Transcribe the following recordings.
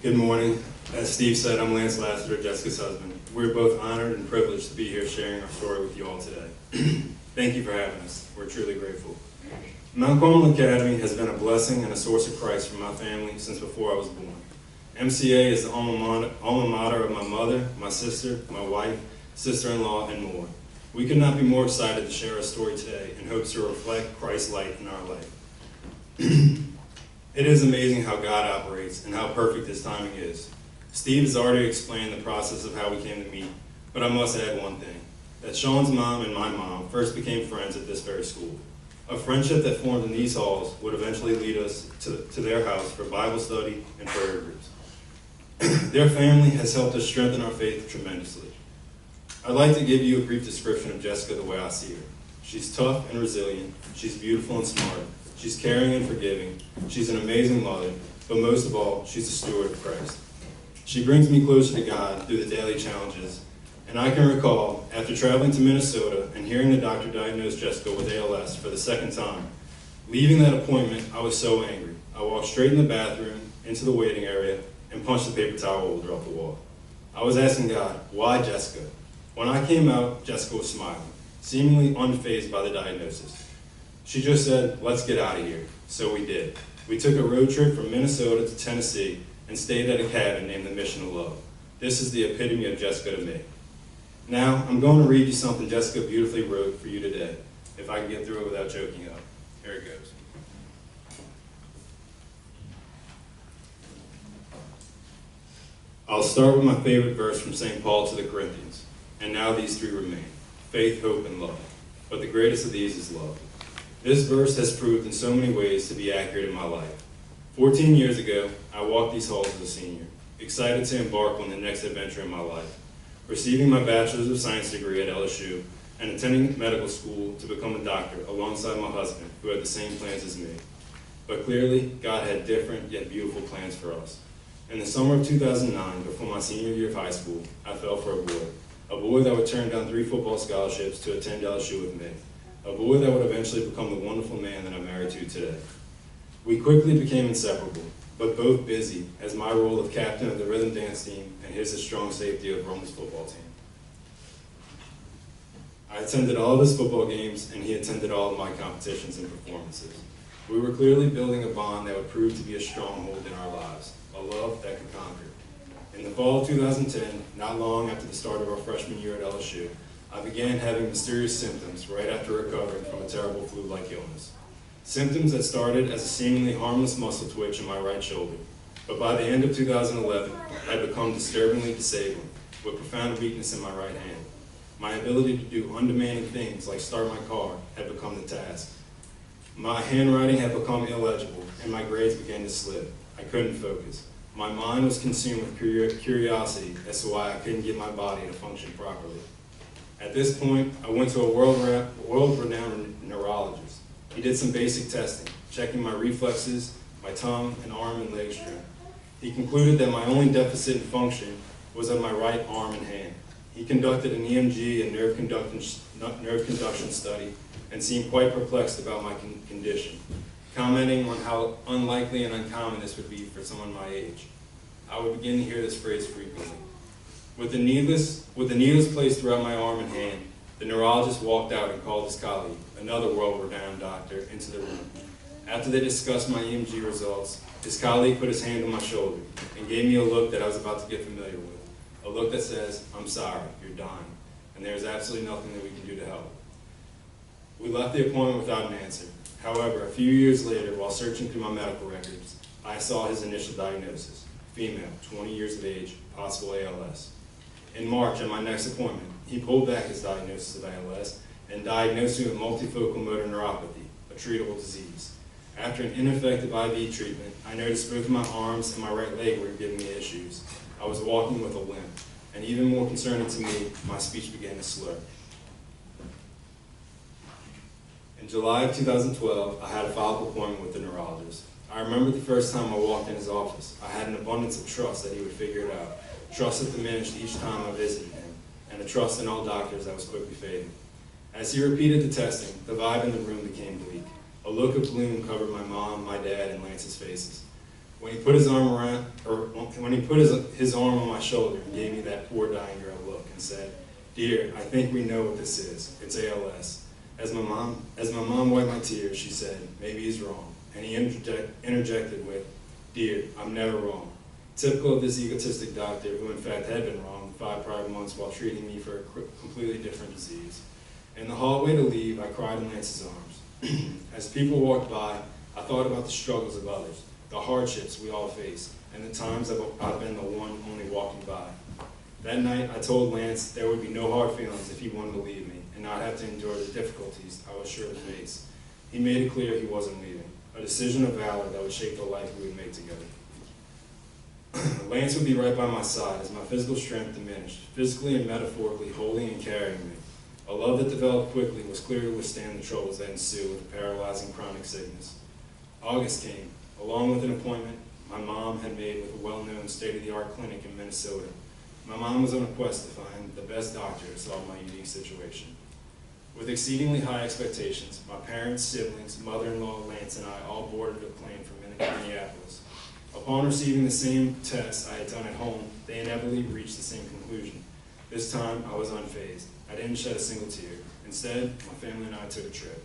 Good morning. As Steve said, I'm Lance Lasiter, Jessica's husband. We're both honored and privileged to be here sharing our story with you all today. Thank you for having us. We're truly grateful. Mount Carmel Academy has been a blessing and a source of Christ for my family since before I was born. MCA is the alma mater of my mother, my sister, my wife, sister-in-law, and more. We could not be more excited to share our story today in hopes to reflect Christ's light in our life. It is amazing how God operates and how perfect His timing is. Steve has already explained the process of how we came to meet, but I must add one thing, that Sean's mom and my mom first became friends at this very school. A friendship that formed in these halls would eventually lead us to their house for Bible study and prayer groups. Their family has helped us strengthen our faith tremendously. I'd like to give you a brief description of Jessica the way I see her. She's tough and resilient. She's beautiful and smart. She's caring and forgiving. She's an amazing mother, but most of all, she's a steward of Christ. She brings me closer to God through the daily challenges, and I can recall, after traveling to Minnesota and hearing the doctor diagnose Jessica with ALS for the second time, leaving that appointment, I was so angry. I walked straight in the bathroom, into the waiting area, and punched the paper towel holder off the wall. I was asking God, why Jessica? When I came out, Jessica was smiling, seemingly unfazed by the diagnosis. She just said, let's get out of here. So we did. We took a road trip from Minnesota to Tennessee and stayed at a cabin named the Mission of Love. This is the epitome of Jessica to me. Now, I'm going to read you something Jessica beautifully wrote for you today, if I can get through it without choking up. Here it goes. I'll start with my favorite verse from St. Paul to the Corinthians. And now these three remain, faith, hope, and love. But the greatest of these is love. This verse has proved in so many ways to be accurate in my life. 14 years ago, I walked these halls as a senior, excited to embark on the next adventure in my life, receiving my Bachelor's of Science degree at LSU and attending medical school to become a doctor alongside my husband, who had the same plans as me. But clearly, God had different yet beautiful plans for us. In the summer of 2009, before my senior year of high school, I fell for a boy that would turn down 3 football scholarships to attend LSU with me. A boy that would eventually become the wonderful man that I'm married to today. We quickly became inseparable, but both busy, as my role of captain of the rhythm dance team and his as strong safety of Roman's football team. I attended all of his football games, and he attended all of my competitions and performances. We were clearly building a bond that would prove to be a stronghold in our lives, a love that could conquer. In the fall of 2010, not long after the start of our freshman year at LSU, I began having mysterious symptoms right after recovering from a terrible flu-like illness. Symptoms that started as a seemingly harmless muscle twitch in my right shoulder, but by the end of 2011, had become disturbingly disabling, with profound weakness in my right hand. My ability to do undemanding things like start my car had become the task. My handwriting had become illegible, and my grades began to slip. I couldn't focus. My mind was consumed with curiosity as to why I couldn't get my body to function properly. At this point, I went to a world-renowned neurologist. He did some basic testing, checking my reflexes, my tongue, and arm and leg strength. He concluded that my only deficit in function was of my right arm and hand. He conducted an EMG and nerve conduction study and seemed quite perplexed about my condition, commenting on how unlikely and uncommon this would be for someone my age. I would begin to hear this phrase frequently. With the needles placed throughout my arm and hand, the neurologist walked out and called his colleague, another world-renowned doctor, into the room. After they discussed my EMG results, his colleague put his hand on my shoulder and gave me a look that I was about to get familiar with. A look that says, I'm sorry, you're dying, and there's absolutely nothing that we can do to help. We left the appointment without an answer. However, a few years later, while searching through my medical records, I saw his initial diagnosis, female, 20 years of age, possible ALS. In March, at my next appointment, he pulled back his diagnosis of ALS and diagnosed me with multifocal motor neuropathy, a treatable disease. After an ineffective IV treatment, I noticed both my arms and my right leg were giving me issues. I was walking with a limp, and even more concerning to me, my speech began to slur. In July of 2012, I had a follow-up appointment with the neurologist. I remember the first time I walked in his office. I had an abundance of trust that he would figure it out. Trust that diminished each time I visited him, and a trust in all doctors that was quickly fading. As he repeated the testing, the vibe in the room became bleak. A look of gloom covered my mom, my dad, and Lance's faces. When he put his arm he put his arm on my shoulder and gave me that poor dying girl look and said, "Dear, I think we know what this is. It's ALS." As my mom wiped my tears, she said, "Maybe he's wrong." And he interjected with, "Dear, I'm never wrong." Typical of this egotistic doctor, who in fact had been wrong 5 prior months while treating me for a completely different disease. In the hallway to leave, I cried in Lance's arms. As people walked by, I thought about the struggles of others, the hardships we all face, and the times I've been the one only walking by. That night, I told Lance there would be no hard feelings if he wanted to leave me and not have to endure the difficulties I was sure to face. He made it clear he wasn't leaving, a decision of valor that would shape the life we would make together. Lance would be right by my side as my physical strength diminished, physically and metaphorically holding and carrying me. A love that developed quickly was clear to withstand the troubles that ensue with a paralyzing chronic sickness. August came, along with an appointment my mom had made with a well-known state-of-the-art clinic in Minnesota. My mom was on a quest to find the best doctor to solve my unique situation. With exceedingly high expectations, my parents, siblings, mother-in-law, Lance, and I all boarded a plane from Minneapolis. Upon receiving the same tests I had done at home, they inevitably reached the same conclusion. This time, I was unfazed. I didn't shed a single tear. Instead, my family and I took a trip.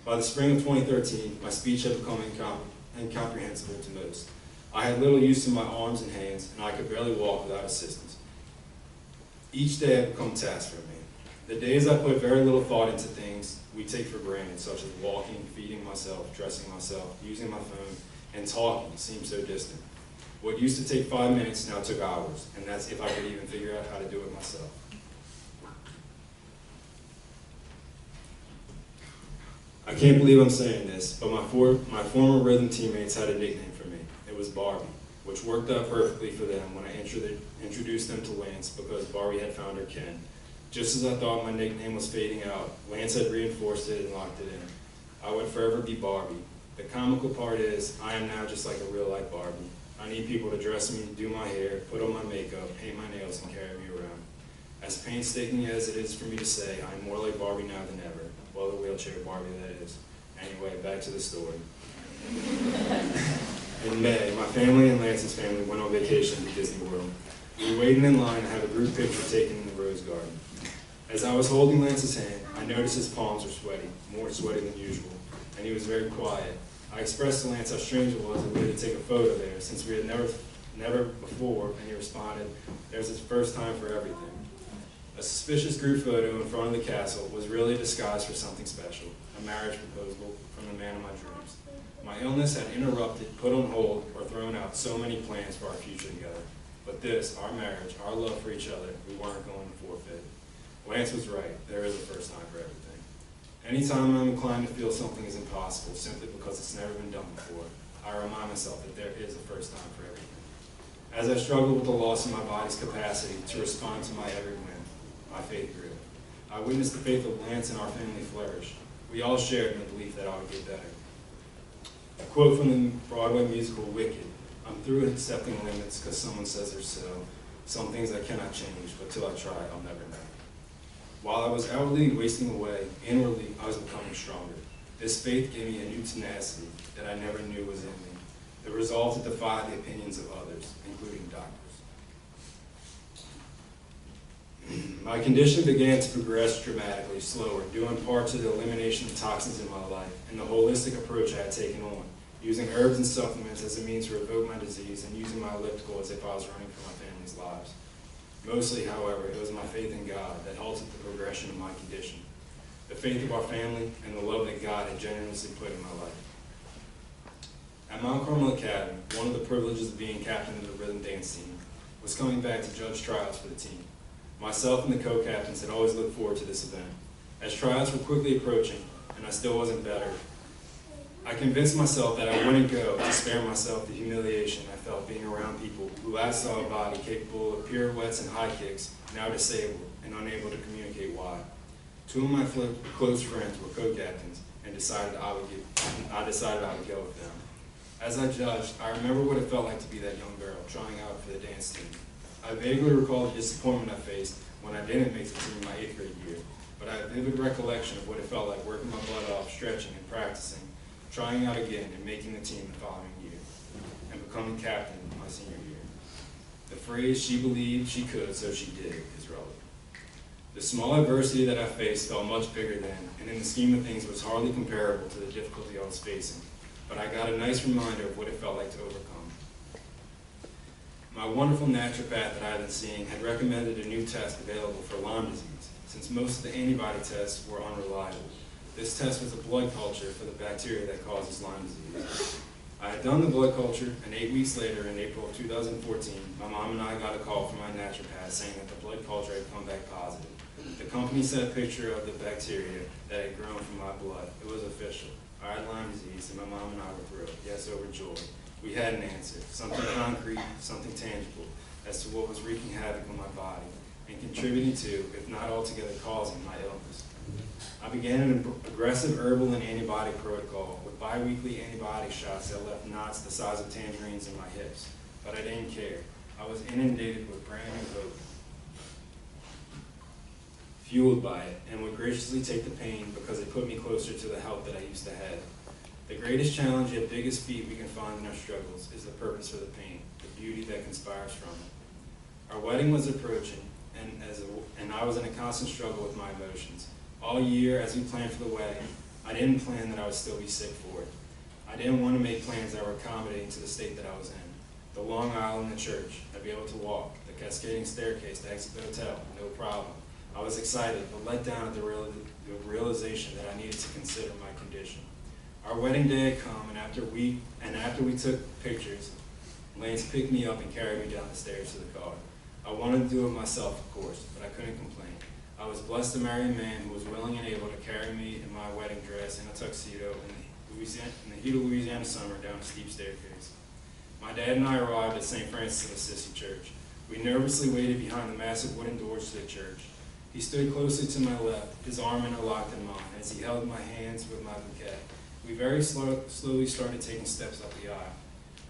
By the spring of 2013, my speech had become incomprehensible to most. I had little use of my arms and hands, and I could barely walk without assistance. Each day had become tasks for me. The days I put very little thought into things we take for granted, such as walking, feeding myself, dressing myself, using my phone, and talking, seemed so distant. What used to take 5 minutes now took hours, and that's if I could even figure out how to do it myself. I can't believe I'm saying this, but my former rhythm teammates had a nickname for me. It was Barbie, which worked out perfectly for them when I introduced them to Lance because Barbie had found her Ken. Just as I thought my nickname was fading out, Lance had reinforced it and locked it in. I would forever be Barbie. The comical part is, I am now just like a real-life Barbie. I need people to dress me, do my hair, put on my makeup, paint my nails, and carry me around. As painstaking as it is for me to say, I am more like Barbie now than ever. Well, the wheelchair Barbie, that is. Anyway, back to the story. In May, my family and Lance's family went on vacation to Disney World. We waited in line to have a group picture taken in the Rose Garden. As I was holding Lance's hand, I noticed his palms were sweaty, more sweaty than usual, and he was very quiet. I expressed to Lance how strange it was that we had to take a photo there, since we had never before, and he responded, "There's his first time for everything." A suspicious group photo in front of the castle was really a disguise for something special, a marriage proposal from the man of my dreams. My illness had interrupted, put on hold, or thrown out so many plans for our future together. But this, our marriage, our love for each other, we weren't going to forfeit. Lance was right, there is a first time for everything. Anytime I'm inclined to feel something is impossible simply because it's never been done before, I remind myself that there is a first time for everything. As I struggled with the loss of my body's capacity to respond to my every whim, my faith grew. I witnessed the faith of Lance and our family flourish. We all shared in the belief that I would get better. A quote from the Broadway musical Wicked: "I'm through accepting limits because someone says they're so. Some things I cannot change, but till I try, I'll never know." While I was outwardly wasting away, inwardly I was becoming stronger. This faith gave me a new tenacity that I never knew was in me, the resolve to defy the opinions of others, including doctors. My condition began to progress dramatically slower, due in part to the elimination of toxins in my life and the holistic approach I had taken on, using herbs and supplements as a means to revoke my disease and using my elliptical as if I was running for my family's lives. Mostly, however, it was my faith in God that halted the progression of my condition, the faith of our family, and the love that God had generously put in my life. At Mount Carmel Academy, one of the privileges of being captain of the rhythm dance team was coming back to judge tryouts for the team. Myself and the co-captains had always looked forward to this event. As tryouts were quickly approaching, and I still wasn't better, I convinced myself that I wouldn't go to spare myself the humiliation I felt being around people who last saw a body capable of pirouettes and high kicks, now disabled and unable to communicate why. Two of my close friends were co-captains, and I decided I would go with them. As I judged, I remember what it felt like to be that young girl trying out for the dance team. I vaguely recall the disappointment I faced when I didn't make the team in my 8th grade year, but I have a vivid recollection of what it felt like working my butt off, stretching and practicing, trying out again and making the team the following year, and becoming captain my senior year. The phrase, "she believed she could, so she did," is relevant. The small adversity that I faced felt much bigger then, and in the scheme of things was hardly comparable to the difficulty I was facing, but I got a nice reminder of what it felt like to overcome. My wonderful naturopath that I had been seeing had recommended a new test available for Lyme disease, since most of the antibody tests were unreliable. This test was a blood culture for the bacteria that causes Lyme disease. I had done the blood culture, and 8 weeks later, in April of 2014, my mom and I got a call from my naturopath saying that the blood culture had come back positive. The company sent a picture of the bacteria that had grown from my blood. It was official. I had Lyme disease, and my mom and I were thrilled, yes, overjoyed. We had an answer, something concrete, something tangible, as to what was wreaking havoc on my body, and contributing to, if not altogether causing, my illness. I began an aggressive herbal and antibiotic protocol with bi-weekly antibiotic shots that left knots the size of tangerines in my hips. But I didn't care. I was inundated with brand new hope, fueled by it, and would graciously take the pain because it put me closer to the health that I used to have. The greatest challenge yet biggest feat we can find in our struggles is the purpose for the pain, the beauty that conspires from it. Our wedding was approaching, and I was in a constant struggle with my emotions. All year, as we planned for the wedding, I didn't plan that I would still be sick for it. I didn't want to make plans that were accommodating to the state that I was in. The long aisle in the church, I'd be able to walk. The cascading staircase to exit the hotel, no problem. I was excited, but let down at the realization that I needed to consider my condition. Our wedding day had come, and after we took pictures, Lance picked me up and carried me down the stairs to the car. I wanted to do it myself, of course, but I couldn't complain. I was blessed to marry a man who was willing and able to carry me in my wedding dress and a tuxedo in the heat of Louisiana summer down a steep staircase. My dad and I arrived at St. Francis of Assisi Church. We nervously waited behind the massive wooden doors to the church. He stood closely to my left, his arm interlocked in mine, as he held my hands with my bouquet. We very slowly started taking steps up the aisle.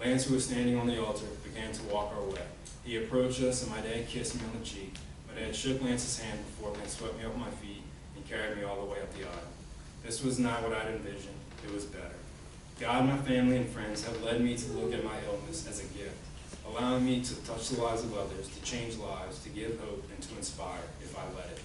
Lance, who was standing on the altar, began to walk our way. He approached us, and my dad kissed me on the cheek. My dad shook Lance's hand before Lance swept me off my feet and carried me all the way up the aisle. This was not what I'd envisioned. It was better. God, my family, and friends have led me to look at my illness as a gift, allowing me to touch the lives of others, to change lives, to give hope, and to inspire if I let it.